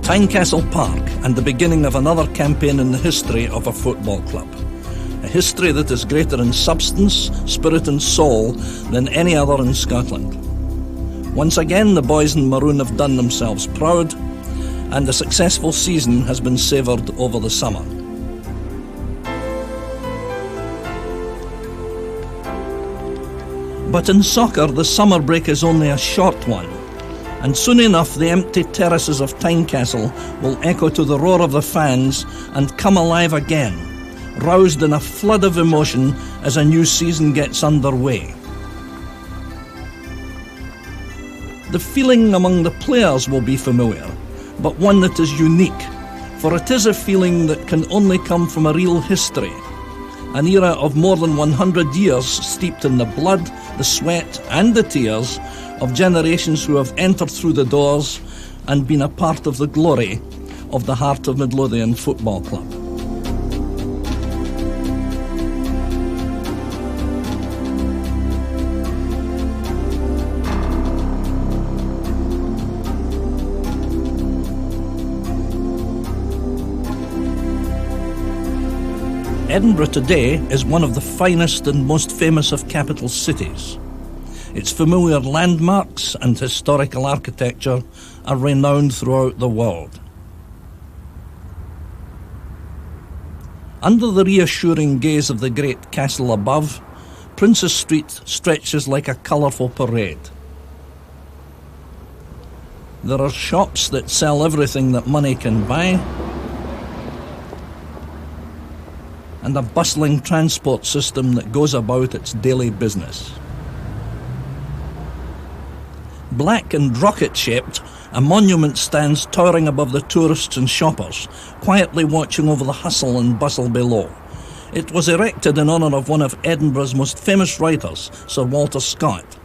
Tynecastle Park, and the beginning of another campaign in the history of a football club. A history that is greater in substance, spirit and soul than any other in Scotland. Once again, the boys in maroon have done themselves proud, and a successful season has been savoured over the summer. But in soccer, the summer break is only a short one, and soon enough the empty terraces of Tynecastle will echo to the roar of the fans and come alive again, roused in a flood of emotion as a new season gets underway. The feeling among the players will be familiar, but one that is unique, for it is a feeling that can only come from a real history, an era of more than 100 years steeped in the blood, the sweat and the tears of generations who have entered through the doors and been a part of the glory of the Heart of Midlothian Football Club. Edinburgh today is one of the finest and most famous of capital cities. Its familiar landmarks and historical architecture are renowned throughout the world. Under the reassuring gaze of the great castle above, Princes Street stretches like a colourful parade. There are shops that sell everything that money can buy, and a bustling transport system that goes about its daily business. Black and rocket-shaped, a monument stands towering above the tourists and shoppers, quietly watching over the hustle and bustle below. It was erected in honour of one of Edinburgh's most famous writers, Sir Walter Scott.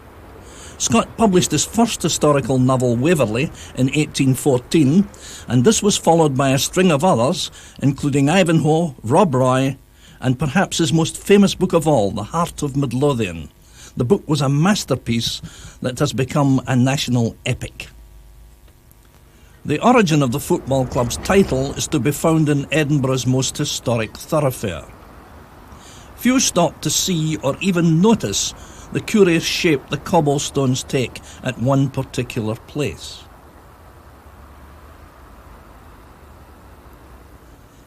Scott published his first historical novel, Waverley, in 1814, and this was followed by a string of others, including Ivanhoe, Rob Roy, and perhaps his most famous book of all, The Heart of Midlothian. The book was a masterpiece that has become a national epic. The origin of the football club's title is to be found in Edinburgh's most historic thoroughfare. Few stop to see or even notice the curious shape the cobblestones take at one particular place.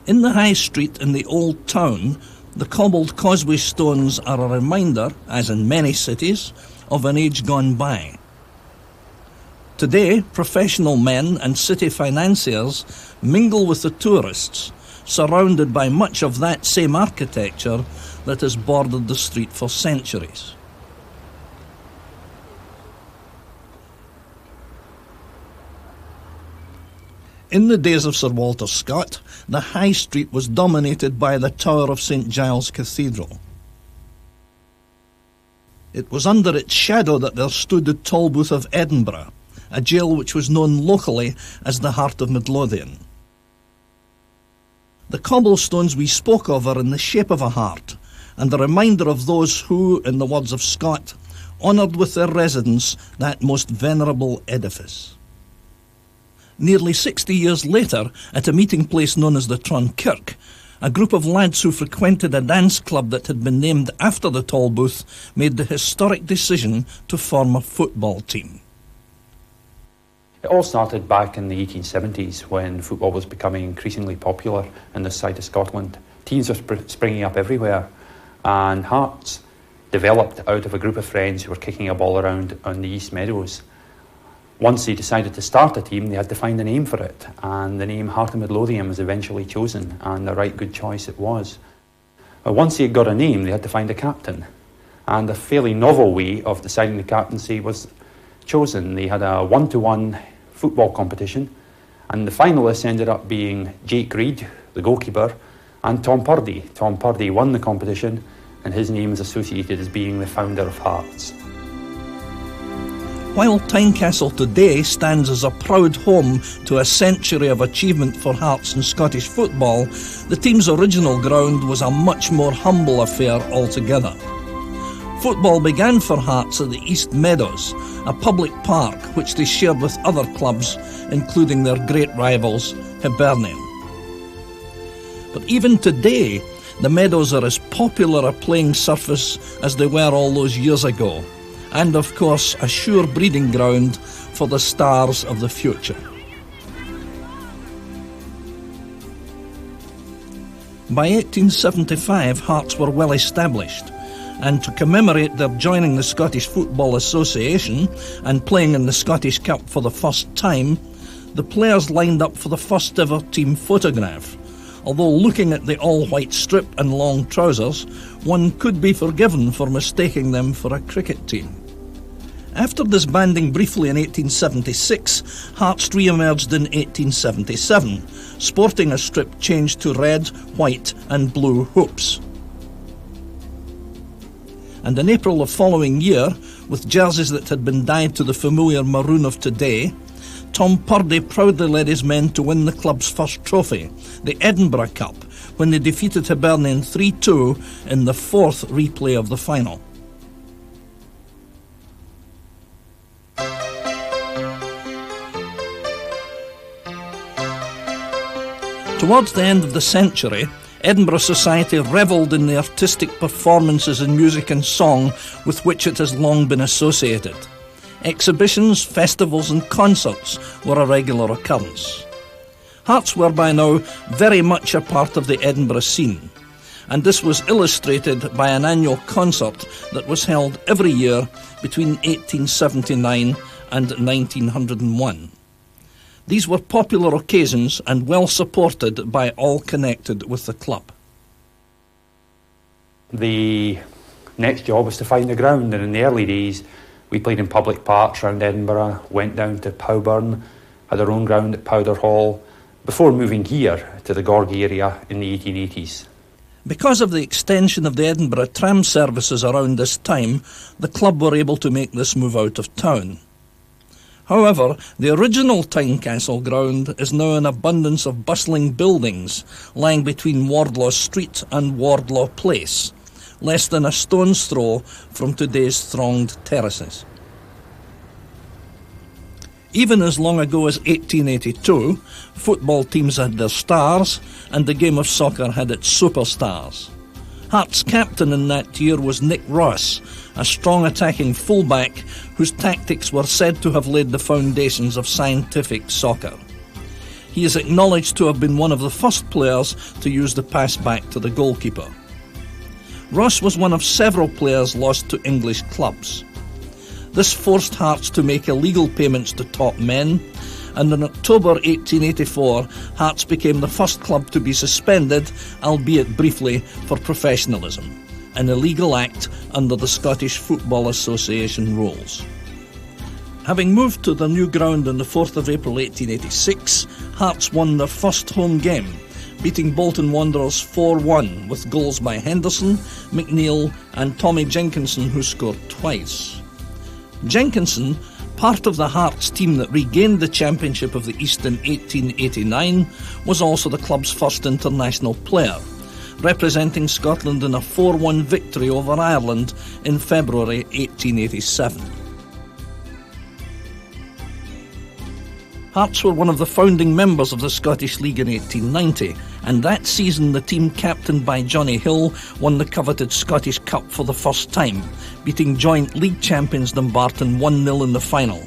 In the high street in the old town, the cobbled causeway stones are a reminder, as in many cities, of an age gone by. Today, professional men and city financiers mingle with the tourists, surrounded by much of that same architecture that has bordered the street for centuries. In the days of Sir Walter Scott, the High Street was dominated by the tower of St Giles Cathedral. It was under its shadow that there stood the Tolbooth of Edinburgh, a jail which was known locally as the Heart of Midlothian. The cobblestones we spoke of are in the shape of a heart, and a reminder of those who, in the words of Scott, honoured with their residence that most venerable edifice. Nearly 60 years later, at a meeting place known as the Tronkirk, a group of lads who frequented a dance club that had been named after the Tolbooth made the historic decision to form a football team. It all started back in the 1870s when football was becoming increasingly popular in this side of Scotland. Teams were springing up everywhere, and Hearts developed out of a group of friends who were kicking a ball around on the East Meadows. Once they decided to start a team, they had to find a name for it, and the name Heart of Midlothian was eventually chosen, and a right good choice it was. Once they had got a name, they had to find a captain, and a fairly novel way of deciding the captaincy was chosen. They had a 1-to-1 football competition, and the finalists ended up being Jake Reid, the goalkeeper, and Tom Purdie. Tom Purdie won the competition, and his name is associated as being the founder of Hearts. While Tynecastle today stands as a proud home to a century of achievement for Hearts in Scottish football, the team's original ground was a much more humble affair altogether. Football began for Hearts at the East Meadows, a public park which they shared with other clubs, including their great rivals, Hibernian. But even today, the Meadows are as popular a playing surface as they were all those years ago, and of course a sure breeding ground for the stars of the future. By 1875, Hearts were well established, and to commemorate their joining the Scottish Football Association and playing in the Scottish Cup for the first time, the players lined up for the first ever team photograph. Although looking at the all-white strip and long trousers, one could be forgiven for mistaking them for a cricket team. After disbanding briefly in 1876, Hearts re-emerged in 1877, sporting a strip changed to red, white and blue hoops. And in April the following year, with jerseys that had been dyed to the familiar maroon of today, Tom Purdie proudly led his men to win the club's first trophy, the Edinburgh Cup, when they defeated Hibernian 3-2 in the fourth replay of the final. Towards the end of the century, Edinburgh society revelled in the artistic performances in music and song with which it has long been associated. Exhibitions, festivals and concerts were a regular occurrence. Hearts were by now very much a part of the Edinburgh scene, and this was illustrated by an annual concert that was held every year between 1879 and 1901. These were popular occasions and well supported by all connected with the club. The next job was to find a ground, and in the early days we played in public parks around Edinburgh, went down to Powburn, had our own ground at Powder Hall, before moving here to the Gorgie area in the 1880s. Because of the extension of the Edinburgh tram services around this time, the club were able to make this move out of town. However, the original Tynecastle ground is now an abundance of bustling buildings lying between Wardlaw Street and Wardlaw Place, less than a stone's throw from today's thronged terraces. Even as long ago as 1882, football teams had their stars and the game of soccer had its superstars. Hearts' captain in that year was Nick Ross, a strong attacking fullback whose tactics were said to have laid the foundations of scientific soccer. He is acknowledged to have been one of the first players to use the pass back to the goalkeeper. Ross was one of several players lost to English clubs. This forced Hearts to make illegal payments to top men, and in October 1884, Hearts became the first club to be suspended, albeit briefly, for professionalism, an illegal act under the Scottish Football Association rules. Having moved to their new ground on the 4th of April 1886, Hearts won their first home game, beating Bauld and Wardhaugh 4-1 with goals by Henderson, McNeil and Tommy Jenkinson, who scored twice. Jenkinson, part of the Hearts team that regained the championship of the East in 1889, was also the club's first international player, representing Scotland in a 4-1 victory over Ireland in February 1887. Hearts were one of the founding members of the Scottish League in 1890, and that season the team captained by Johnny Hill won the coveted Scottish Cup for the first time, beating joint league champions Dumbarton 1-0 in the final.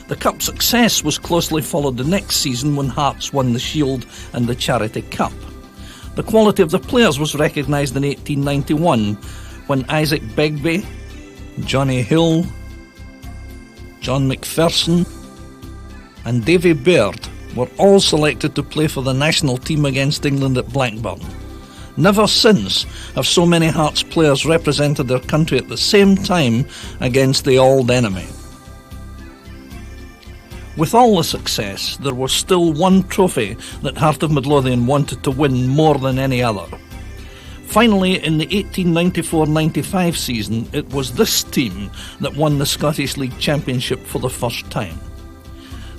The Cup's success was closely followed the next season when Hearts won the Shield and the Charity Cup. The quality of the players was recognised in 1891 when Isaac Begbie, Johnny Hill, John McPherson and Davy Baird were all selected to play for the national team against England at Blackburn. Never since have so many Hearts players represented their country at the same time against the old enemy. With all the success, there was still one trophy that Heart of Midlothian wanted to win more than any other. Finally, in the 1894-95 season, it was this team that won the Scottish League Championship for the first time.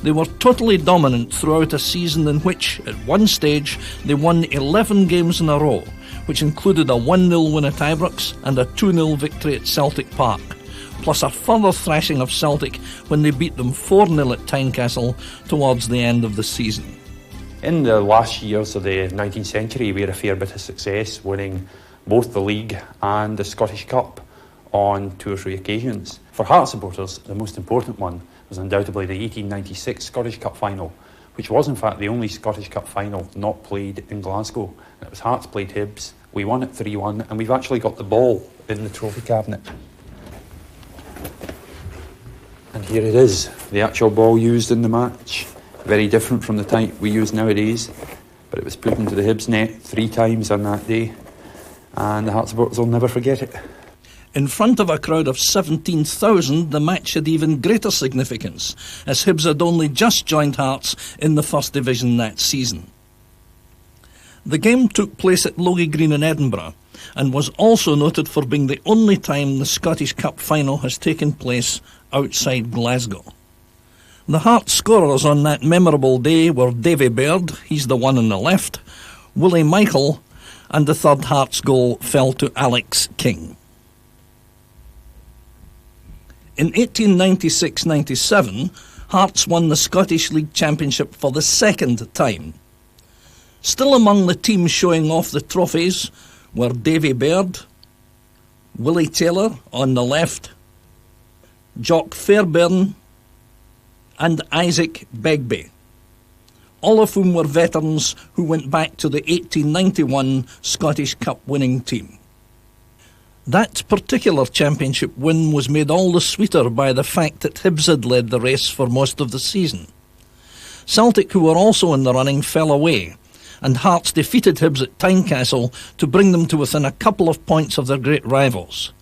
They were totally dominant throughout a season in which, at one stage, they won 11 games in a row, which included a 1-0 win at Ibrox and a 2-0 victory at Celtic Park, plus a further thrashing of Celtic when they beat them 4-0 at Tynecastle towards the end of the season. In the last years of the 19th century, we had a fair bit of success, winning both the League and the Scottish Cup on 2 or 3 occasions. For Hearts supporters, the most important one was undoubtedly the 1896 Scottish Cup final, which was in fact the only Scottish Cup final not played in Glasgow. And it was Hearts played Hibs, we won it 3-1, and we've actually got the ball in the trophy cabinet. And here it is, the actual ball used in the match. Very different from the type we use nowadays, but it was put into the Hibs net 3 times on that day, and the Hearts supporters will never forget it. In front of a crowd of 17,000, the match had even greater significance, as Hibs had only just joined Hearts in the First Division that season. The game took place at Logie Green in Edinburgh, and was also noted for being the only time the Scottish Cup final has taken place outside Glasgow. The Hearts scorers on that memorable day were Davy Baird, he's the one on the left, Willie Michael, and the third Hearts goal fell to Alex King. In 1896-97, Hearts won the Scottish League Championship for the second time. Still among the teams showing off the trophies were Davy Baird, Willie Taylor on the left, Jock Fairbairn, and Isaac Begbie, all of whom were veterans who went back to the 1891 Scottish Cup winning team. That particular championship win was made all the sweeter by the fact that Hibs had led the race for most of the season. Celtic, who were also in the running, fell away, and Hearts defeated Hibs at Tynecastle to bring them to within a couple of points of their great rivals.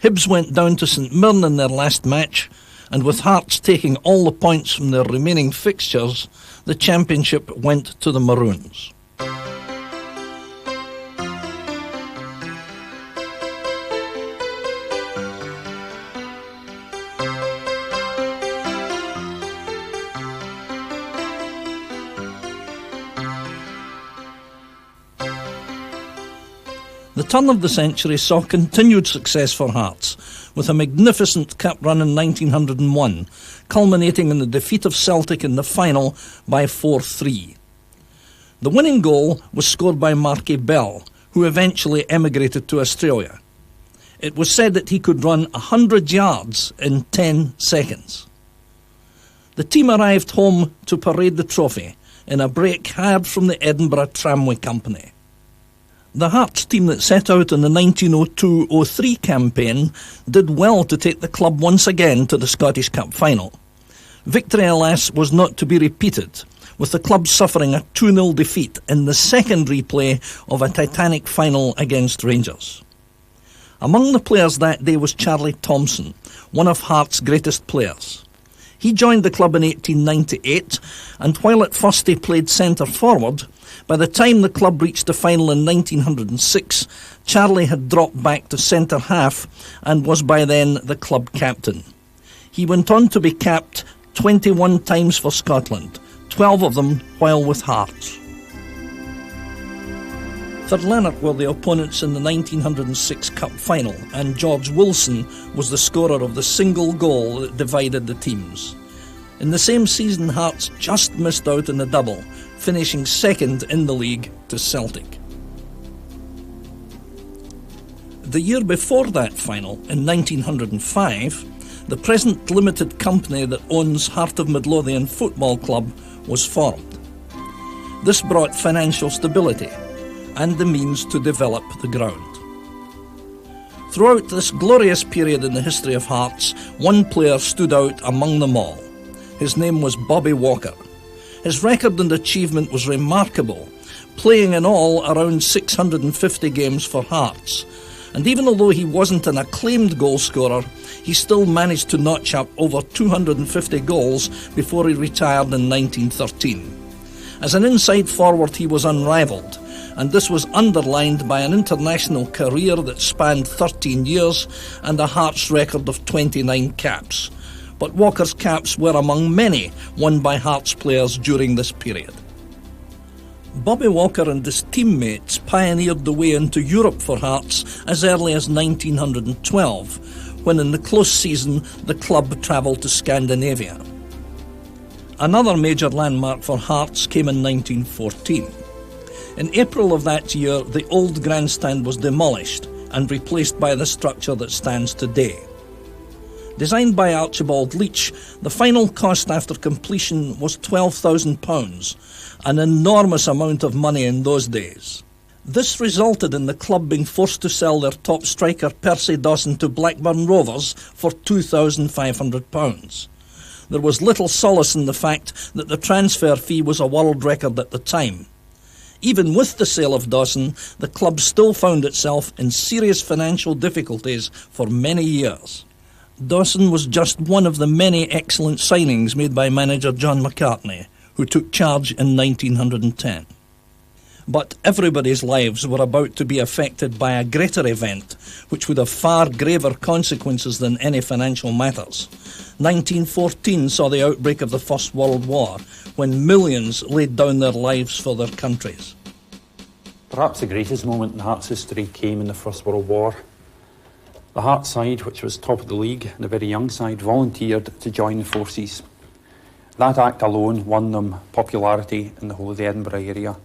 Hibs went down to St Mirren in their last match, and with Hearts taking all the points from their remaining fixtures, the championship went to the Maroons. The turn of the century saw continued success for Hearts, with a magnificent cup run in 1901, culminating in the defeat of Celtic in the final by 4-3. The winning goal was scored by Marky Bell, who eventually emigrated to Australia. It was said that he could run 100 yards in 10 seconds. The team arrived home to parade the trophy in a brake hired from the Edinburgh Tramway Company. The Hearts team that set out in the 1902-03 campaign did well to take the club once again to the Scottish Cup final. Victory, alas, was not to be repeated, with the club suffering a 2-0 defeat in the second replay of a titanic final against Rangers. Among the players that day was Charlie Thompson, one of Hearts' greatest players. He joined the club in 1898, and while at first he played centre forward, by the time the club reached the final in 1906, Charlie had dropped back to centre half and was by then the club captain. He went on to be capped 21 times for Scotland, 12 of them while with Hearts. Third Lanark were the opponents in the 1906 Cup final, and George Wilson was the scorer of the single goal that divided the teams. In the same season, Hearts just missed out in the double, finishing second in the league to Celtic. The year before that final, in 1905, the present limited company that owns Heart of Midlothian Football Club was formed. This brought financial stability and the means to develop the ground. Throughout this glorious period in the history of Hearts, one player stood out among them all. His name was Bobby Walker. His record and achievement was remarkable, playing in all around 650 games for Hearts. And even although he wasn't an acclaimed goalscorer, he still managed to notch up over 250 goals before he retired in 1913. As an inside forward, he was unrivalled, and this was underlined by an international career that spanned 13 years and a Hearts record of 29 caps. But Walker's caps were among many won by Hearts players during this period. Bobby Walker and his teammates pioneered the way into Europe for Hearts as early as 1912, when in the close season the club travelled to Scandinavia. Another major landmark for Hearts came in 1914. In April of that year, the old grandstand was demolished and replaced by the structure that stands today. Designed by Archibald Leach, the final cost after completion was £12,000, an enormous amount of money in those days. This resulted in the club being forced to sell their top striker Percy Dawson to Blackburn Rovers for £2,500. There was little solace in the fact that the transfer fee was a world record at the time. Even with the sale of Dawson, the club still found itself in serious financial difficulties for many years. Dawson was just one of the many excellent signings made by manager John McCartney, who took charge in 1910. But everybody's lives were about to be affected by a greater event, which would have far graver consequences than any financial matters. 1914 saw the outbreak of the First World War, when millions laid down their lives for their countries. Perhaps the greatest moment in Hearts history came in the First World War. The Hearts side, which was top of the league, and a very young side, volunteered to join the forces. That act alone won them popularity in the whole of the Edinburgh area.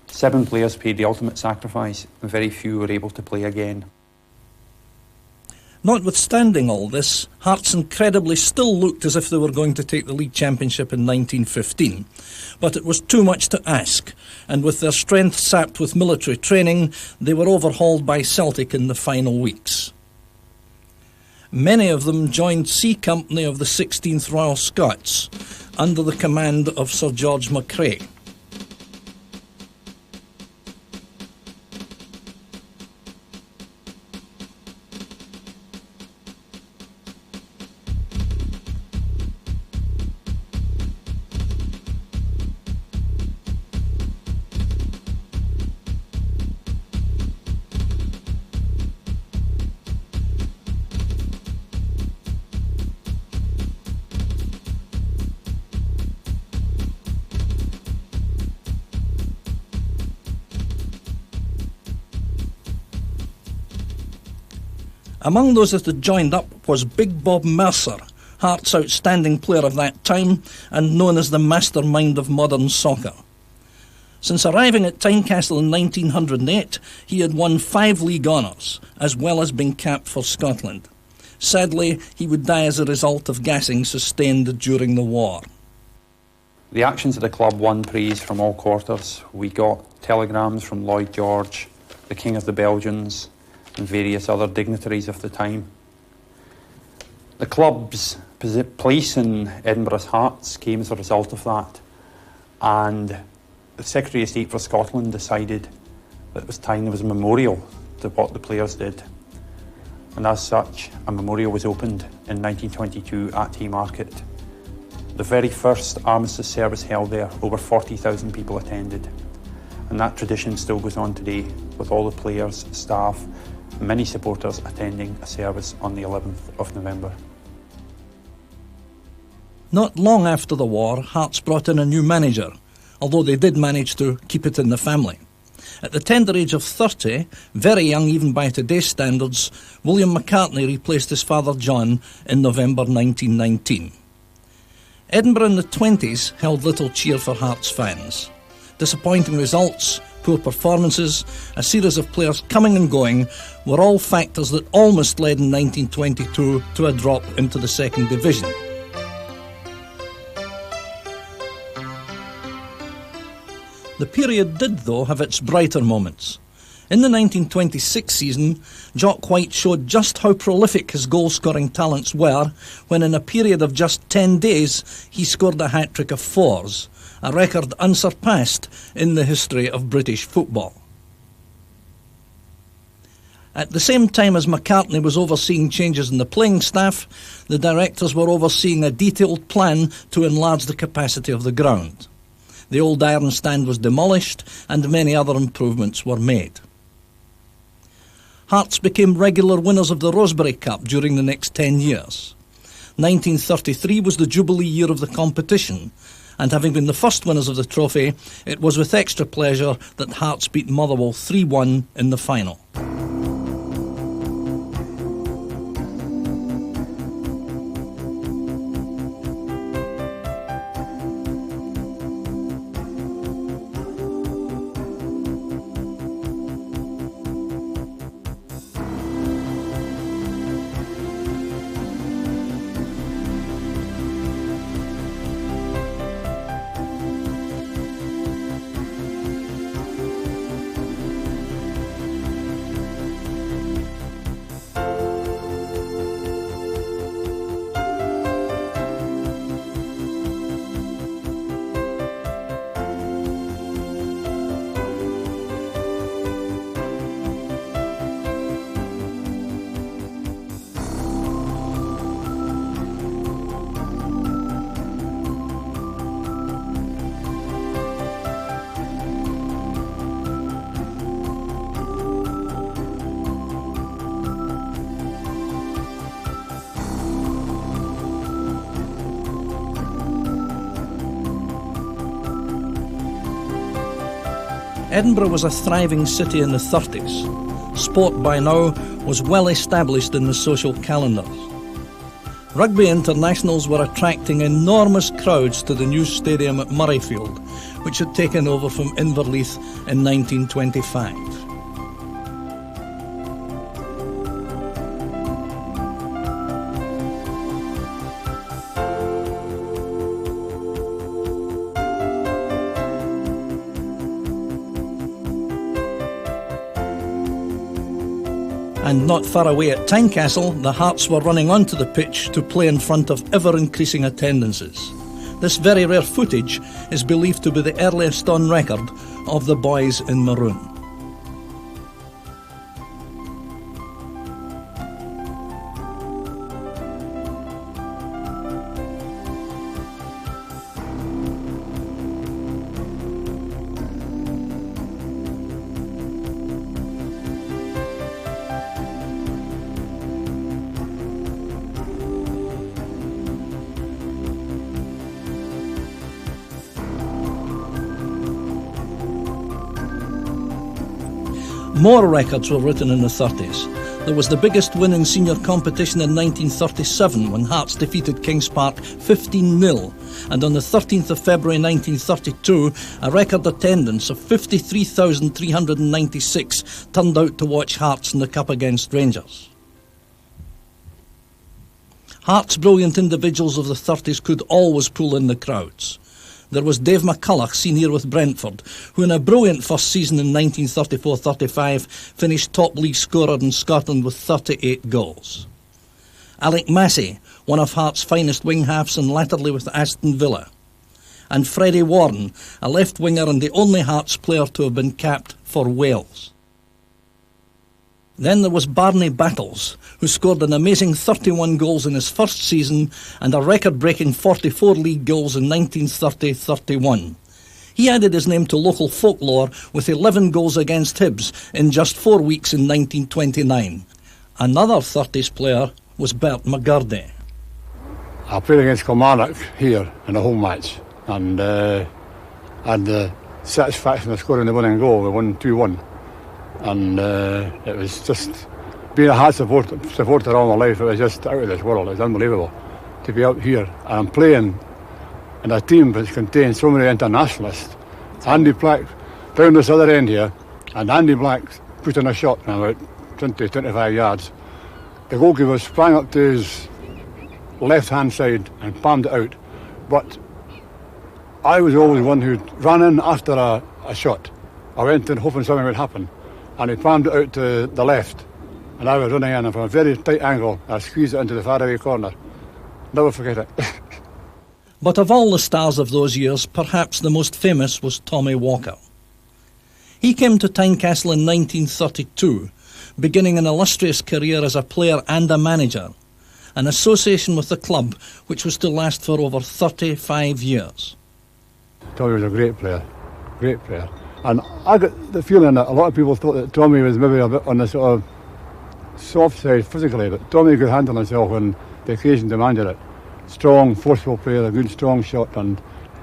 7 players paid the ultimate sacrifice, and very few were able to play again. Notwithstanding all this, Hearts incredibly still looked as if they were going to take the league championship in 1915, but it was too much to ask, and with their strength sapped with military training, they were overhauled by Celtic in the final weeks. Many of them joined C Company of the 16th Royal Scots, under the command of Sir George McCrae. Among those that had joined up was Big Bob Mercer, Hearts' outstanding player of that time and known as the mastermind of modern soccer. Since arriving at Tynecastle in 1908, he had won 5 league honours, as well as being capped for Scotland. Sadly, he would die as a result of gassing sustained during the war. The actions of the club won praise from all quarters. We got telegrams from Lloyd George, the King of the Belgians, and various other dignitaries of the time. The club's place in Edinburgh's Hearts came as a result of that, and the Secretary of State for Scotland decided that it was time there was a memorial to what the players did, and as such a memorial was opened in 1922 at Haymarket. The very first armistice service held there, over 40,000 people attended, and that tradition still goes on today, with all the players, staff, many supporters attending a service on the 11th of November. Not long after the war, Hearts brought in a new manager, although they did manage to keep it in the family. At the tender age of 30, very young even by today's standards, William McCartney replaced his father John in November 1919. Edinburgh in the 20s held little cheer for Hearts fans. Disappointing results, poor performances, a series of players coming and going were all factors that almost led in 1922 to a drop into the second division. The period did, though, have its brighter moments. In the 1926 season, Jock White showed just how prolific his goal-scoring talents were when in a period of just 10 days he scored a hat-trick of 4s, a record unsurpassed in the history of British football. At the same time as McCartney was overseeing changes in the playing staff, the directors were overseeing a detailed plan to enlarge the capacity of the ground. The old iron stand was demolished and many other improvements were made. Hearts became regular winners of the Rosebery Cup during the next 10 years. 1933 was the jubilee year of the competition, And having been the first winners of the trophy, it was with extra pleasure that Hearts beat Motherwell 3-1 in the final. Edinburgh was a thriving city in the 30s. Sport by now was well established in the social calendars. Rugby internationals were attracting enormous crowds to the new stadium at Murrayfield, which had taken over from Inverleith in 1925. And not far away at Tynecastle, the Hearts were running onto the pitch to play in front of ever-increasing attendances. This very rare footage is believed to be the earliest on record of the boys in maroon. More records were written in the 30s. There was the biggest win in senior competition in 1937 when Hearts defeated Kings Park 15-0, and on the 13th of February 1932 a record attendance of 53,396 turned out to watch Hearts in the Cup against Rangers. Hearts' brilliant individuals of the 30s could always pull in the crowds. There was Dave McCulloch, seen here with Brentford, who in a brilliant first season in 1934-35 finished top league scorer in Scotland with 38 goals. Alec Massey, one of Hearts' finest wing-halves and latterly with Aston Villa. And Freddie Warren, a left-winger and the only Hearts player to have been capped for Wales. Then there was Barney Battles, who scored an amazing 31 goals in his first season and a record-breaking 44 league goals in 1930-31. He added his name to local folklore with 11 goals against Hibs in just 4 weeks in 1929. Another 30s player was Bert McGurdy. I played against Kilmarnock here in a home match and had the satisfaction of scoring the winning goal. We won 2-1. And it was just, being a Hearts supporter all my life, it was just out of this world. It was unbelievable to be out here and playing in a team which contains so many internationalists. Andy Black down this other end here, and Andy Black put in a shot from about 20-25 yards. The goalkeeper sprang up to his left-hand side and palmed it out. But I was always one who ran in after a shot. I went in hoping something would happen. And he palmed it out to the left. And I was running in, and from a very tight angle, I squeezed it into the faraway corner. Never forget it. But of all the stars of those years, perhaps the most famous was Tommy Walker. He came to Tynecastle in 1932, beginning an illustrious career as a player and a manager, an association with the club which was to last for over 35 years. Tommy was a great player, great player. And I got the feeling that a lot of people thought that Tommy was maybe a bit on the sort of soft side physically, but Tommy could handle himself when the occasion demanded it. Strong, forceful player, a good strong shot, and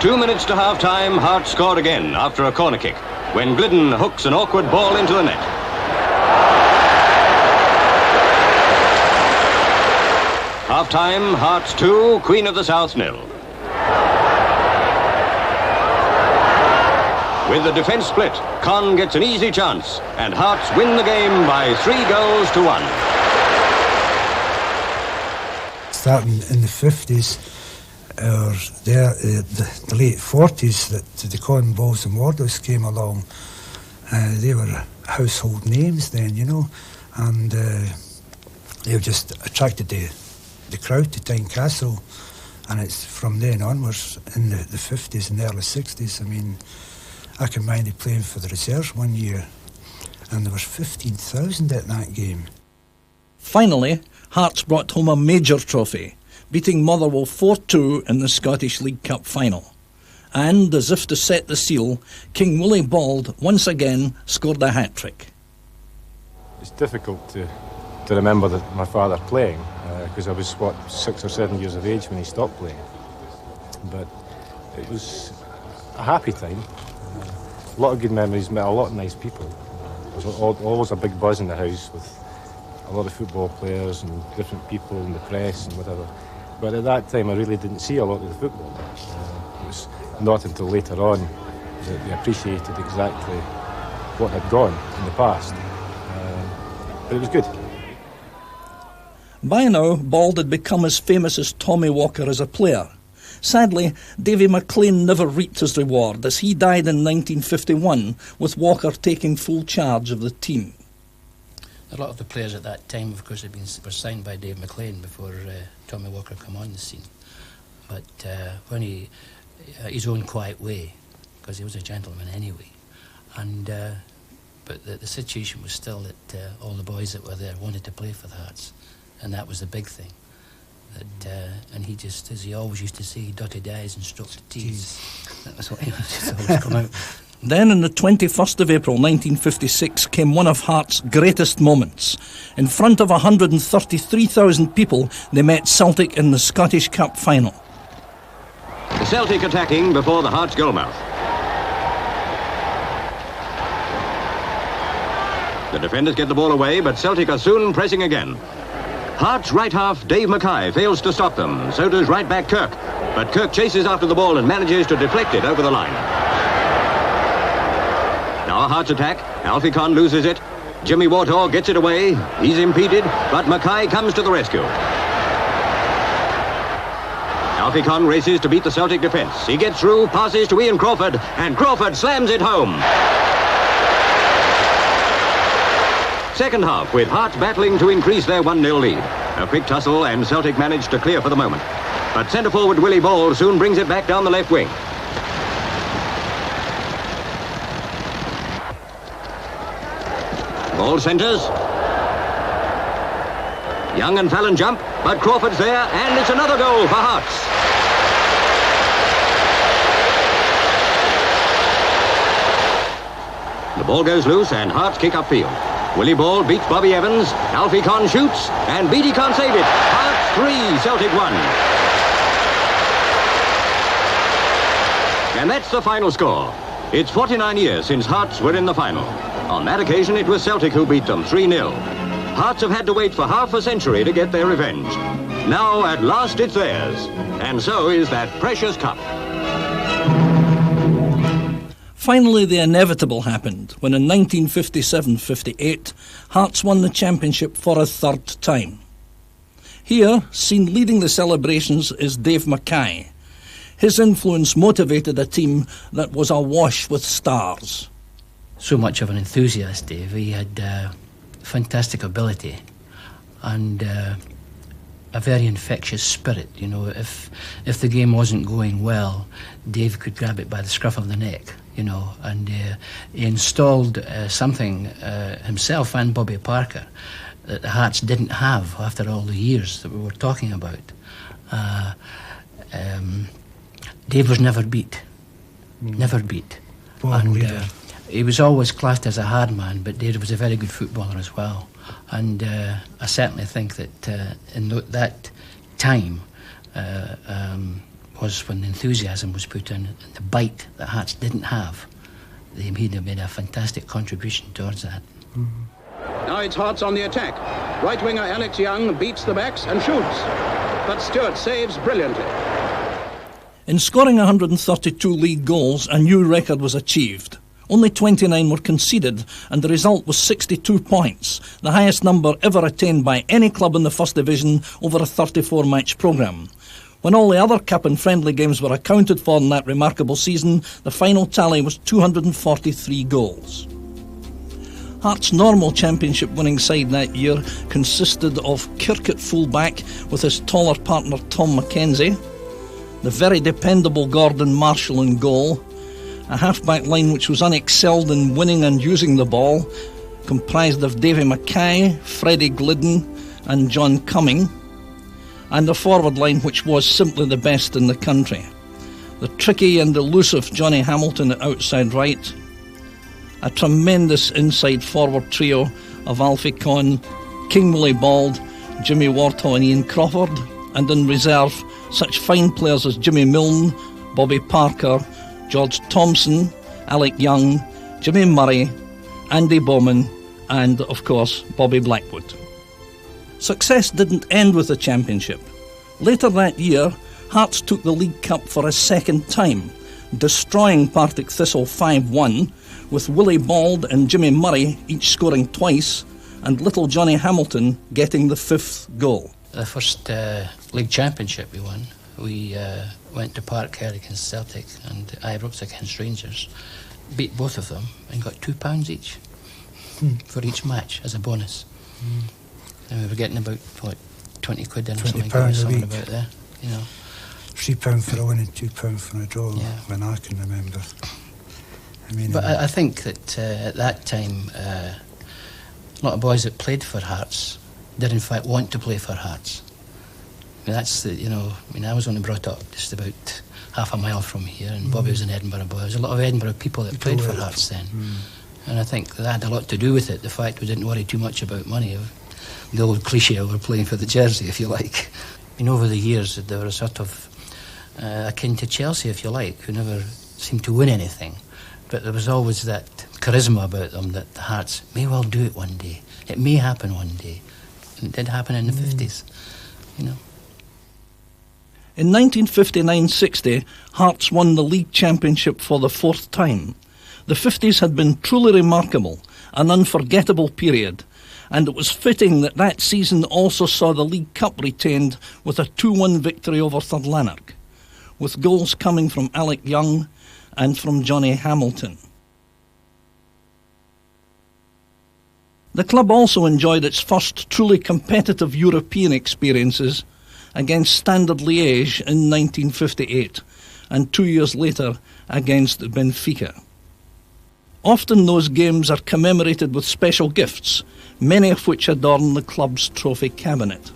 2 minutes to half-time, Hearts scored again after a corner kick, when Glidden hooks an awkward ball into the net. Half-time, Hearts 2, Queen of the South 0. With the defence split, Conn gets an easy chance, and Hearts win the game by 3 goals to 1. Starting in the 50s, or the late 40s, that the Conn, Bauld and Wardhaugh came along. They were household names then, you know, and they just attracted the crowd to Tynecastle, and it's from then onwards in the 50s and early 60s. I mean, I can mind playing for the reserves one year, and there was 15,000 at that game. Finally, Hearts brought home a major trophy, beating Motherwell 4-2 in the Scottish League Cup final. And, as if to set the seal, King Willie Bauld once again scored a hat-trick. It's difficult to remember my father playing, because I was, 6 or 7 years of age when he stopped playing. But it was a happy time. A lot of good memories, met a lot of nice people. There was always a big buzz in the house with a lot of football players and different people in the press and whatever. But at that time I really didn't see a lot of the football. It was not until later on that they appreciated exactly what had gone in the past. But it was good. By now, Bauld had become as famous as Tommy Walker as a player. Sadly, Davy McLean never reaped his reward, as he died in 1951, with Walker taking full charge of the team. A lot of the players at that time, of course, were signed by Dave McLean before Tommy Walker came on the scene. But when his own quiet way, because he was a gentleman anyway, and but the situation was still that all the boys that were there wanted to play for the Hearts, and that was the big thing. That and he just, as he always used to say, dotted I's and stroked T's. That was what he just always come out. Then on the 21st of April 1956 came one of Hearts' greatest moments. In front of 133,000 people, they met Celtic in the Scottish Cup final. The Celtic attacking before the Hearts goalmouth. The defenders get the ball away, but Celtic are soon pressing again. Hearts' right half, Dave Mackay, fails to stop them. So does right back Kirk. But Kirk chases after the ball and manages to deflect it over the line. Now a Hearts attack. Alfie Conn loses it. Jimmy Wardhaugh gets it away. He's impeded, but Mackay comes to the rescue. Alfie Conn races to beat the Celtic defence. He gets through, passes to Ian Crawford, and Crawford slams it home. Second half, with Hearts battling to increase their 1-0 lead. A quick tussle and Celtic managed to clear for the moment. But centre-forward Willie Bauld soon brings it back down the left wing. Bauld centres. Young and Fallon jump, but Crawford's there, and it's another goal for Hearts. The ball goes loose and Hearts kick upfield. Willie Bauld beats Bobby Evans. Alfie Conn shoots, and Beattie can't save it. Hearts 3, Celtic 1. And that's the final score. It's 49 years since Hearts were in the final. On that occasion, it was Celtic who beat them 3-0. Hearts have had to wait for half a century to get their revenge. Now, at last, it's theirs. And so is that precious cup. Finally, the inevitable happened when in 1957-58, Hearts won the championship for a third time. Here, seen leading the celebrations, is Dave Mackay. His influence motivated a team that was awash with stars. So much of an enthusiast, Dave. He had fantastic ability and a very infectious spirit. You know, if the game wasn't going well, Dave could grab it by the scruff of the neck. You know, and he installed something himself and Bobby Parker that the Hearts didn't have after all the years that we were talking about. Dave was never beat. Never beat. And he was always classed as a hard man, but Dave was a very good footballer as well. And I certainly think that in that time, was when the enthusiasm was put in, and the bite that Hearts didn't have. They made a fantastic contribution towards that. Now it's Hearts on the attack. Right winger Alex Young beats the backs and shoots, but Stewart saves brilliantly. In scoring 132 league goals, a new record was achieved. Only 29 were conceded, and the result was 62 points, the highest number ever attained by any club in the First Division over a 34-match programme. When all the other cup and friendly games were accounted for in that remarkable season, the final tally was 243 goals. Hearts' normal championship winning side that year consisted of Kirk at full-back with his taller partner Tom Mackenzie, the very dependable Gordon Marshall in goal, a half-back line which was unexcelled in winning and using the ball, comprised of Davy Mackay, Freddie Glidden and John Cumming, and a forward line which was simply the best in the country. The tricky and elusive Johnny Hamilton at outside right, a tremendous inside forward trio of Alfie Conn, King Willie Bauld, Jimmy Wardhaugh and Ian Crawford, and in reserve such fine players as Jimmy Milne, Bobby Parker, George Thompson, Alec Young, Jimmy Murray, Andy Bowman and, of course, Bobby Blackwood. Success didn't end with the championship. Later that year, Hearts took the League Cup for a second time, destroying Partick Thistle 5-1, with Willie Bauld and Jimmy Murray each scoring twice, and little Johnny Hamilton getting the 5th goal. The first league championship we won, we went to Parkhead against Celtic and Ibrox against Rangers, beat both of them and got £2 each for each match as a bonus. And we were getting about, what, 20 quid in or something about there, you know. £3 for a win and £2 for a draw, when I can remember. But I think that at that time, a lot of boys that played for Hearts did in fact want to play for Hearts. That's I was only brought up just about half a mile from here, and Bobby was an Edinburgh boy. There was a lot of Edinburgh people that played for Hearts then. And I think that had a lot to do with it, the fact we didn't worry too much about money. The old cliche of we're playing for the jersey, if you like. Over the years, they were sort of akin to Chelsea, if you like, who never seemed to win anything. But there was always that charisma about them that the Hearts may well do it one day. It may happen one day. And it did happen in the 50s, In 1959-60, Hearts won the league championship for the 4th time. The 50s had been truly remarkable, an unforgettable period, and it was fitting that that season also saw the League Cup retained with a 2-1 victory over Third Lanark, with goals coming from Alec Young and from Johnny Hamilton. The club also enjoyed its first truly competitive European experiences against Standard Liège in 1958 and 2 years later against Benfica. Often those games are commemorated with special gifts, many of which adorn the club's trophy cabinet.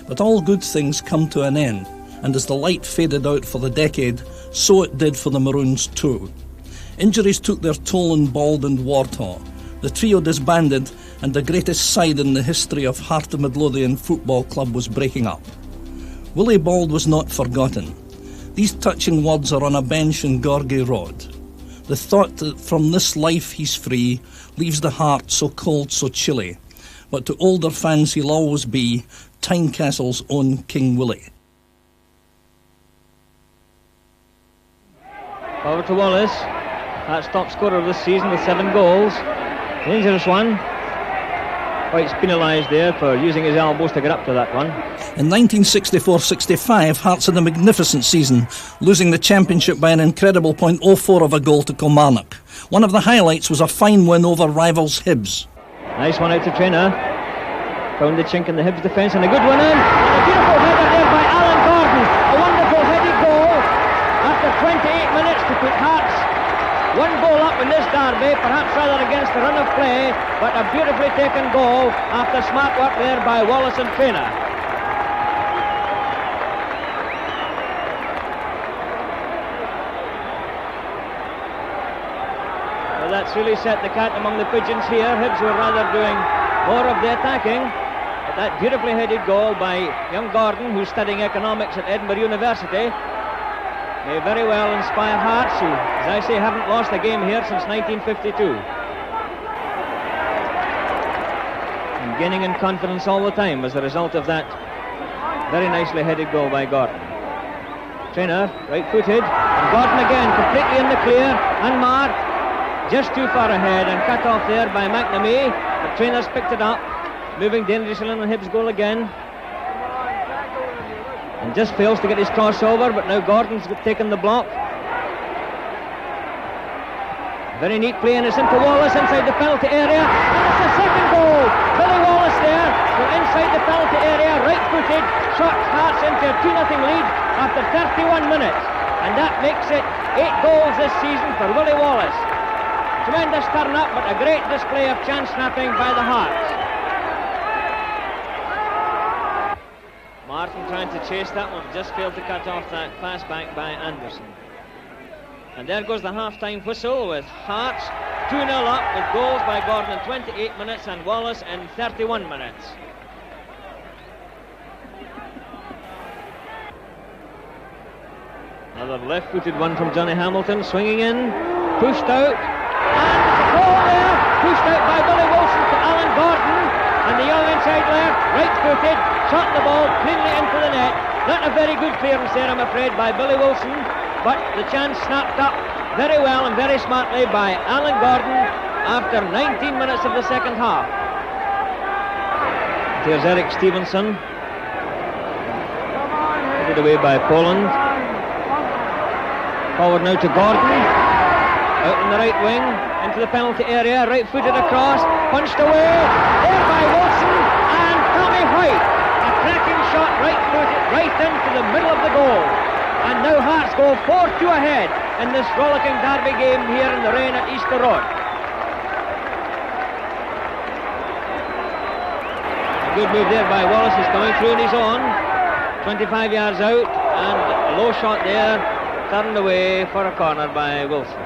But all good things come to an end, and as the light faded out for the decade, so it did for the Maroons too. Injuries took their toll in Bauld and Wardhaugh. The trio disbanded, and the greatest side in the history of Heart of Midlothian Football Club was breaking up. Willie Bauld was not forgotten. These touching words are on a bench in Gorgie Road. The thought that from this life he's free leaves the heart so cold, so chilly. But to older fans he'll always be Tynecastle's own King Willie. Over to Wallace. That's top scorer of this season with 7 goals. Dangerous one. Quite penalised there for using his elbows to get up to that one. In 1964-65, Hearts had a magnificent season, losing the championship by an incredible .04 of a goal to Kilmarnock. One of the highlights was a fine win over rivals Hibs. Nice one out to Traynor. Found the chink in the Hibs defence and a good one in. And a beautiful header there by Alan Gordon. A wonderful headed goal after 28 minutes to put Hearts 1 goal up in this derby, perhaps rather against the run of play, but a beautifully taken goal after smart work there by Wallace and Traynor. Well, that's really set the cat among the pigeons here. Hibs were rather doing more of the attacking, but that beautifully headed goal by young Gordon, who's studying economics at Edinburgh University, may very well inspire Hearts, who, as I say, haven't lost a game here since 1952. And gaining in confidence all the time as a result of that very nicely headed goal by Gordon. Trainer, right-footed, and Gordon again, completely in the clear, unmarked, just too far ahead and cut off there by McNamee. The Trainer's picked it up, moving dangerously on the Hibs goal again. And just fails to get his crossover, but now Gordon's taken the block. Very neat play, and it's into Wallace inside the penalty area, and it's the second goal. Billy Wallace there, from inside the penalty area, right-footed, shot Hearts into a 2-0 lead after 31 minutes, and that makes it 8 goals this season for Willie Wallace. Tremendous turn-up, but a great display of chance-snapping by the Hearts. Martin trying to chase that one, just failed to cut off that pass back by Anderson. And there goes the half-time whistle with Hearts 2-0 up, with goals by Gordon in 28 minutes and Wallace in 31 minutes. Another left-footed one from Johnny Hamilton, swinging in, pushed out, and the goal there, pushed out by Billy Wilson to Alan Gordon, and the young inside left, right-footed, shot the ball cleanly into the net. Not a very good clearance there, I'm afraid, by Billy Wilson, but the chance snapped up very well and very smartly by Alan Gordon after 19 minutes of the second half. Here's Eric Stevenson, put it away by Poland. Forward now to Gordon, out in the right wing, into the penalty area, right-footed across, punched away, there by Wilson, and Tommy White, a cracking shot right-footed, right into the middle of the goal. And now Hearts go 4-2 ahead in this rollicking derby game here in the rain at Easter Road. A good move there by Wallace, he's coming through in his own, 25 yards out, and a low shot there, turned away for a corner by Wilson.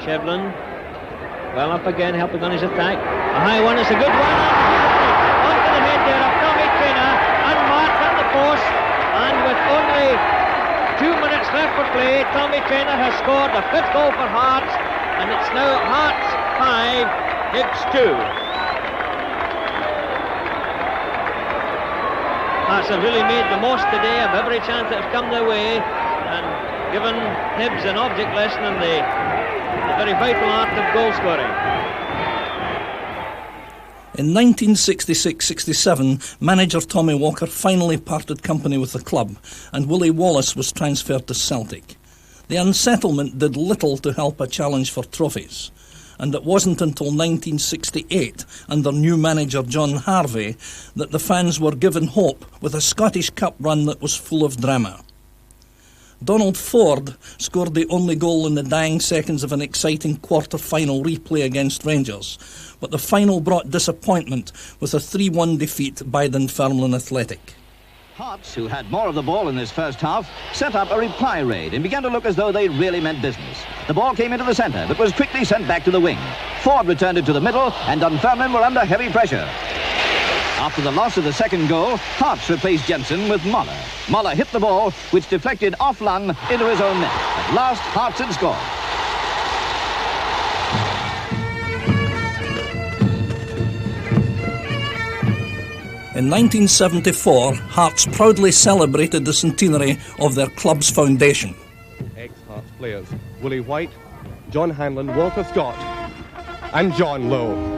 Shevlin, well up again, helping on his attack. A high one, it's a good one. Onto the head there of Tommy Trainer, unmarked on the post, and with only 2 minutes left for play, Tommy Trainer has scored the 5th goal for Hearts, and it's now Hearts 5, Hibs 2. Hearts have really made the most today of every chance that has come their way, and given Hibs an object lesson in the very vital art of goal scoring. In 1966-67, manager Tommy Walker finally parted company with the club, and Willie Wallace was transferred to Celtic. The unsettlement did little to help a challenge for trophies, and it wasn't until 1968, under new manager John Harvey, that the fans were given hope with a Scottish Cup run that was full of drama. Donald Ford scored the only goal in the dying seconds of an exciting quarter-final replay against Rangers, but the final brought disappointment with a 3-1 defeat by Dunfermline Athletic. Hearts, who had more of the ball in this first half, set up a reply raid and began to look as though they really meant business. The ball came into the centre, but was quickly sent back to the wing. Ford returned it to the middle, and Dunfermline were under heavy pressure. After the loss of the second goal, Hearts replaced Jensen with Moller. Moller hit the ball, which deflected off Lunn into his own net. At last, Hearts had scored. In 1974, Hearts proudly celebrated the centenary of their club's foundation. Ex-Hearts players Willie White, John Hanlon, Walter Scott and John Lowe.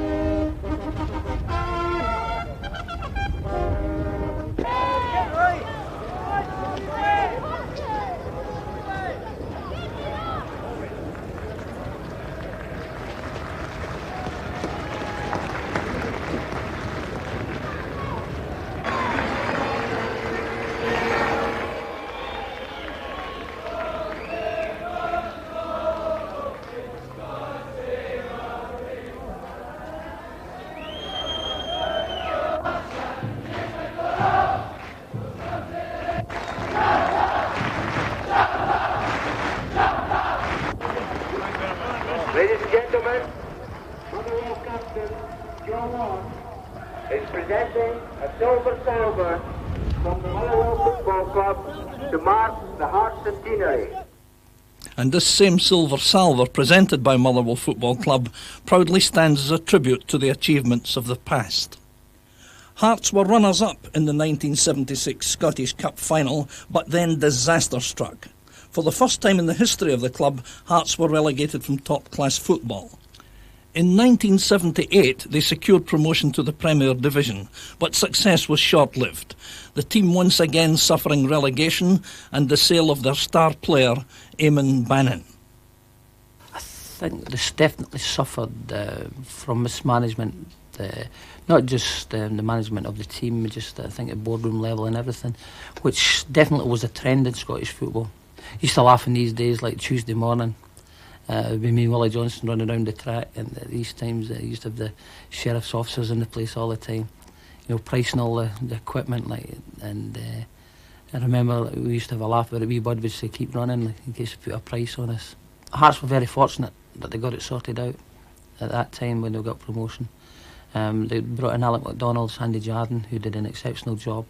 presenting a silver salver from the Motherwell Football Club to mark the Hearts centenary. And this same silver salver, presented by Motherwell Football Club, proudly stands as a tribute to the achievements of the past. Hearts were runners-up in the 1976 Scottish Cup final, but then disaster struck. For the first time in the history of the club, Hearts were relegated from top-class football. In 1978, they secured promotion to the Premier Division, but success was short-lived. The team once again suffering relegation and the sale of their star player, Eamon Bannon. I think this definitely suffered from mismanagement, not just the management of the team, just I think at boardroom level and everything, which definitely was a trend in Scottish football. Used to laugh in these days like Tuesday morning. With me and Willie Johnson running around the track, and at these times I used to have the sheriff's officers in the place all the time, you know, pricing all the equipment, and I remember we used to have a laugh about it. Wee bud would say keep running in case they put a price on us. Hearts were very fortunate that they got it sorted out at that time when they got promotion. They brought in Alec MacDonald, Sandy Jardine, who did an exceptional job.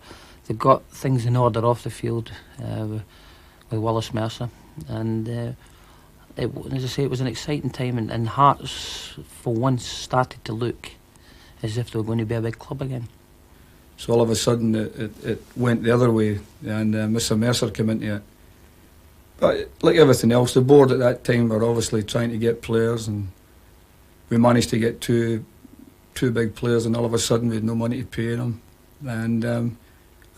They got things in order off the field with Willis Mercer, and as I say, it was an exciting time, and Hearts for once started to look as if they were going to be a big club again. So all of a sudden it went the other way, and Mr Mercer came into it. But like everything else, the board at that time were obviously trying to get players, and we managed to get two big players, and all of a sudden we had no money to pay them. And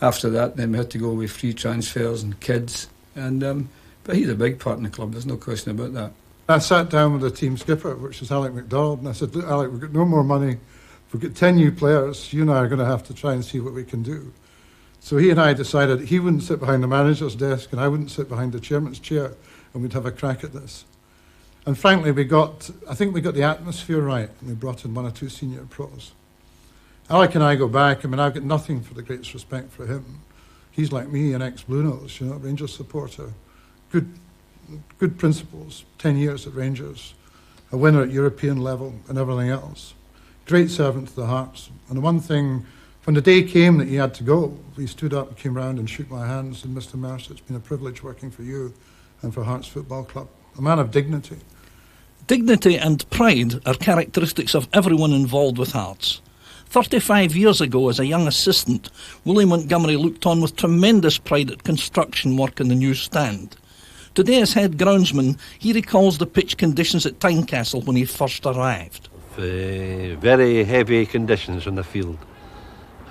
after that, then we had to go with free transfers and kids, and but he's a big part in the club, there's no question about that. I sat down with the team skipper, which is Alec MacDonald, and I said, look, Alec, we've got no more money. We've got 10 new players. You and I are going to have to try and see what we can do. So he and I decided he wouldn't sit behind the manager's desk and I wouldn't sit behind the chairman's chair, and we'd have a crack at this. And frankly, I think we got the atmosphere right, and we brought in one or two senior pros. Alec and I go back. I mean, I've got nothing for the greatest respect for him. He's like me, an ex-Blue Nose, you know, Rangers supporter. Good principles, 10 years at Rangers, a winner at European level and everything else. Great servant to the Hearts. And the one thing, when the day came that he had to go, he stood up and came round and shook my hands and Mr Mercer, it's been a privilege working for you and for Hearts Football Club. A man of dignity. Dignity and pride are characteristics of everyone involved with Hearts. 35 years ago, as a young assistant, Willie Montgomery looked on with tremendous pride at construction work in the new stand. Today, as head groundsman, he recalls the pitch conditions at Tynecastle when he first arrived. Very heavy conditions on the field.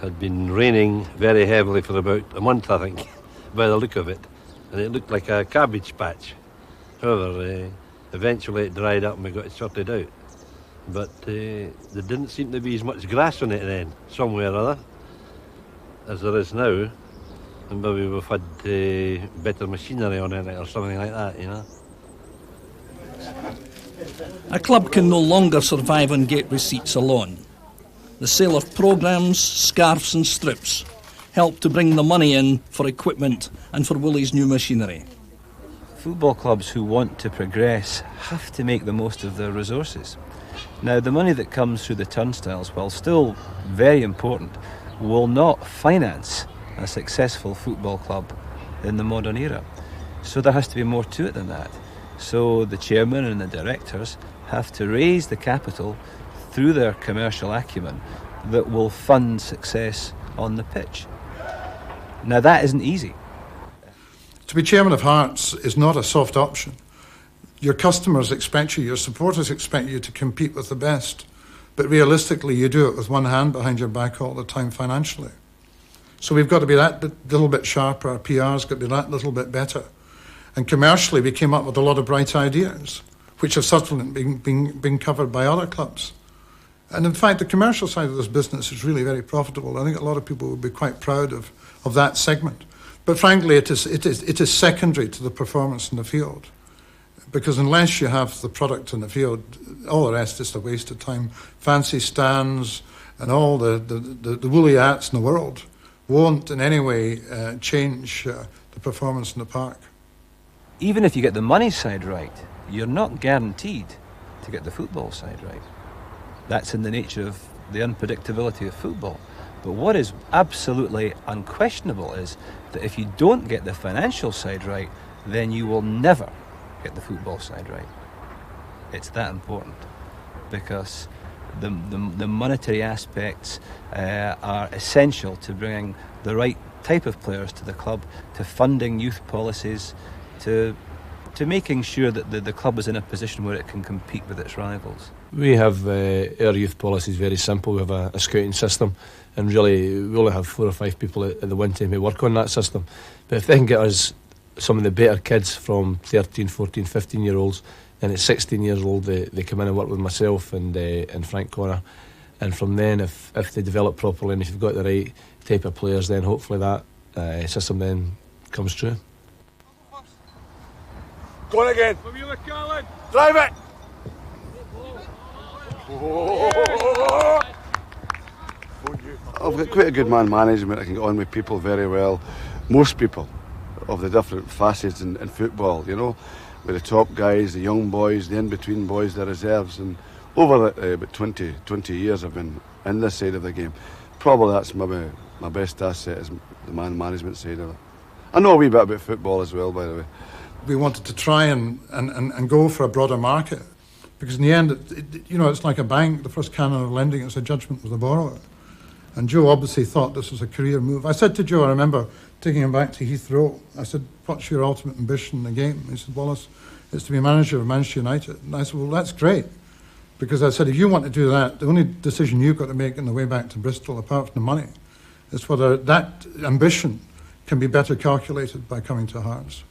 Had been raining very heavily for about a month, I think, by the look of it. And it looked like a cabbage patch. However, eventually it dried up and we got it sorted out. But there didn't seem to be as much grass on it then, somewhere or other, as there is now. And maybe we've had better machinery on it or something like that, you know. A club can no longer survive on gate receipts alone. The sale of programmes, scarves and strips help to bring the money in for equipment and for Willie's new machinery. Football clubs who want to progress have to make the most of their resources. Now, the money that comes through the turnstiles, while still very important, will not finance a successful football club in the modern era. So there has to be more to it than that. So the chairman and the directors have to raise the capital through their commercial acumen that will fund success on the pitch. Now that isn't easy. To be chairman of Hearts is not a soft option. Your customers expect you, your supporters expect you to compete with the best, but realistically you do it with one hand behind your back all the time financially. So we've got to be that little bit sharper, our PR's got to be that little bit better. And commercially we came up with a lot of bright ideas, which have subsequently been covered by other clubs. And in fact, the commercial side of this business is really very profitable. I think a lot of people would be quite proud of that segment. But frankly, it is secondary to the performance in the field. Because unless you have the product in the field, all the rest is a waste of time. Fancy stands and all the woolly hats in the world won't in any way change the performance in the park. Even if you get the money side right, you're not guaranteed to get the football side right. That's in the nature of the unpredictability of football. But what is absolutely unquestionable is that if you don't get the financial side right, then you will never get the football side right. It's that important, because the monetary aspects are essential to bringing the right type of players to the club, to funding youth policies, to making sure that the club is in a position where it can compete with its rivals. We have our youth policies very simple. We have a scouting system, and really we only have 4 or 5 people at the one time who work on that system. But if they can get us some of the better kids from 13, 14, 15 year olds, then at 16 years old they come in and work with myself and Frank Connor, and from then if they develop properly and if you've got the right type of players, then hopefully that system then comes true. Go on again. Drive it. I've got quite a good man management. I can get on with people very well. Most people of the different facets in football, you know, with the top guys, the young boys, the in-between boys, the reserves. And over about 20 years I've been in this side of the game. Probably that's maybe my best asset is the man management side of it. I know a wee bit about football as well, by the way. We wanted to try and go for a broader market, because in the end, it's like a bank. The first canon of lending is a judgment of the borrower. And Joe obviously thought this was a career move. I said to Joe, I remember taking him back to Heathrow, I said, what's your ultimate ambition in the game? He said, Wallace, it's to be manager of Manchester United. And I said, well, that's great. Because I said, if you want to do that, the only decision you've got to make on the way back to Bristol, apart from the money, is whether that ambition can be better calculated by coming to Hearts.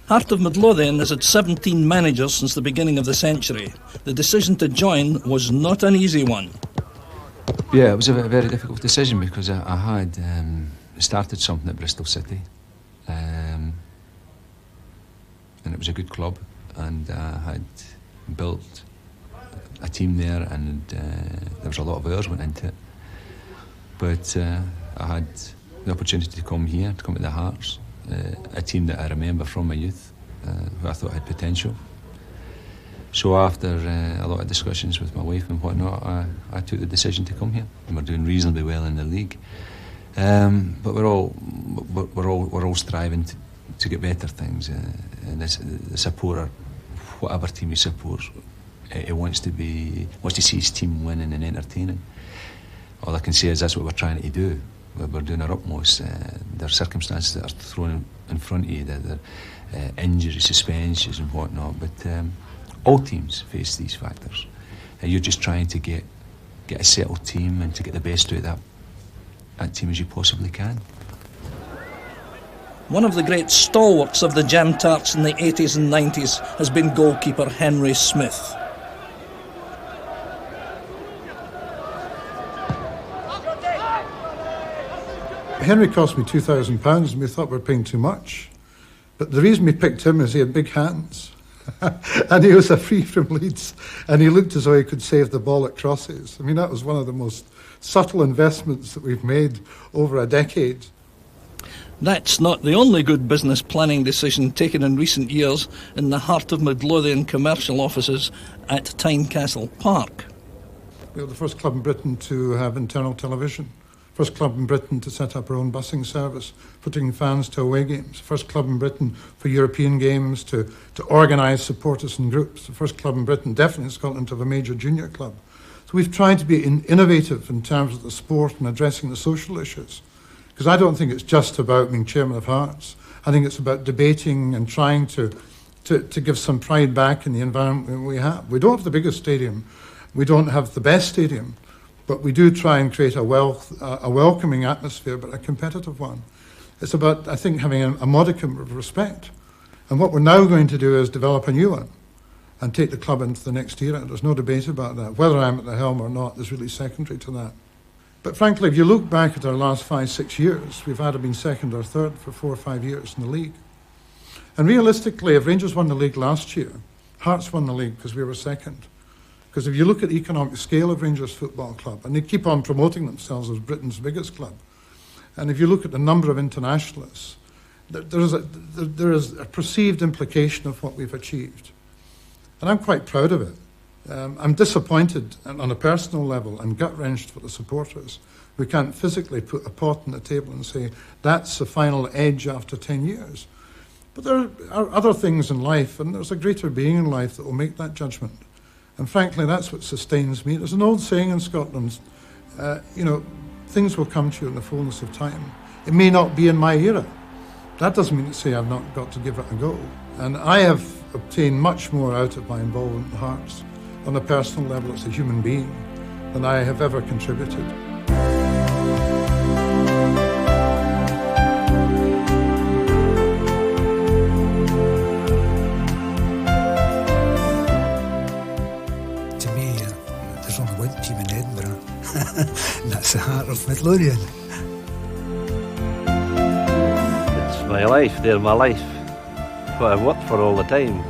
Heart of Midlothian has had 17 managers since the beginning of the century. The decision to join was not an easy one. Yeah, it was a very difficult decision, because I had started something at Bristol City, and it was a good club, and I had built a team there, and there was a lot of hours went into it. But I had the opportunity to come here, to come to the Hearts, a team that I remember from my youth, who I thought had potential. So after a lot of discussions with my wife and whatnot, I took the decision to come here, and we're doing reasonably well in the league. But we're all striving to get better things, and the supporter, whatever team he supports, he wants to see his team winning and entertaining. All I can say is that's what we're trying to do. We're doing our utmost. There are circumstances that are thrown in front of you, there are injuries, suspensions and whatnot, but all teams face these factors. You're just trying to get a settled team and to get the best out of that team as you possibly can. One of the great stalwarts of the Jam Tarts in the 80s and 90s has been goalkeeper Henry Smith. Henry cost me £2,000 and we thought we were paying too much. But the reason we picked him is he had big hands. And he was a free from Leeds, and he looked as though he could save the ball at crosses. I mean, that was one of the most subtle investments that we've made over a decade. That's not the only good business planning decision taken in recent years in the Heart of Midlothian commercial offices at Tynecastle Park. We were the first club in Britain to have internal television. First club in Britain to set up our own busing service, putting fans to away games. First club in Britain for European games to organise supporters in groups. The first club in Britain, definitely in Scotland, to have a major junior club. So we've tried to be innovative in terms of the sport and addressing the social issues. Because I don't think it's just about being chairman of Hearts. I think it's about debating and trying to give some pride back in the environment we have. We don't have the biggest stadium. We don't have the best stadium. But we do try and create a welcoming atmosphere, but a competitive one. It's about, I think, having a modicum of respect. And what we're now going to do is develop a new one and take the club into the next era. There's no debate about that. Whether I'm at the helm or not is really secondary to that. But frankly, if you look back at our last 5-6 years, we've either been second or third for 4 or 5 years in the league. And realistically, if Rangers won the league last year, Hearts won the league because we were second. Because if you look at the economic scale of Rangers Football Club, and they keep on promoting themselves as Britain's biggest club, and if you look at the number of internationalists, there is a perceived implication of what we've achieved. And I'm quite proud of it. I'm disappointed on a personal level and gut-wrenched for the supporters We can't physically put a pot on the table and say, that's the final edge after 10 years. But there are other things in life, and there's a greater being in life that will make that judgment. And frankly, that's what sustains me. There's an old saying in Scotland, things will come to you in the fullness of time. It may not be in my era. That doesn't mean to say I've not got to give it a go. And I have obtained much more out of my involvement in Hearts on a personal level as a human being than I have ever contributed. To me, there's only one team in Edinburgh, and that's the Heart of Midlothian. It's my life, they're my life. What I've worked for all the time.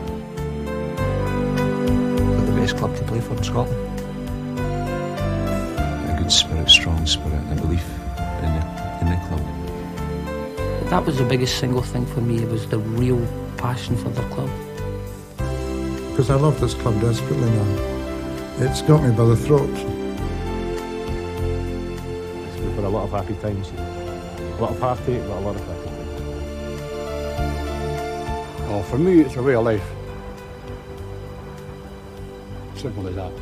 The best club to play for in Scotland. A good spirit, strong spirit, and a belief in the club. That was the biggest single thing for me. It was the real passion for their club. Because I love this club desperately now. It's got me by the throat. It's been for a lot of happy times. A lot of heartache, but a lot of happy times. Oh, for me, it's a way of life. Simple as that.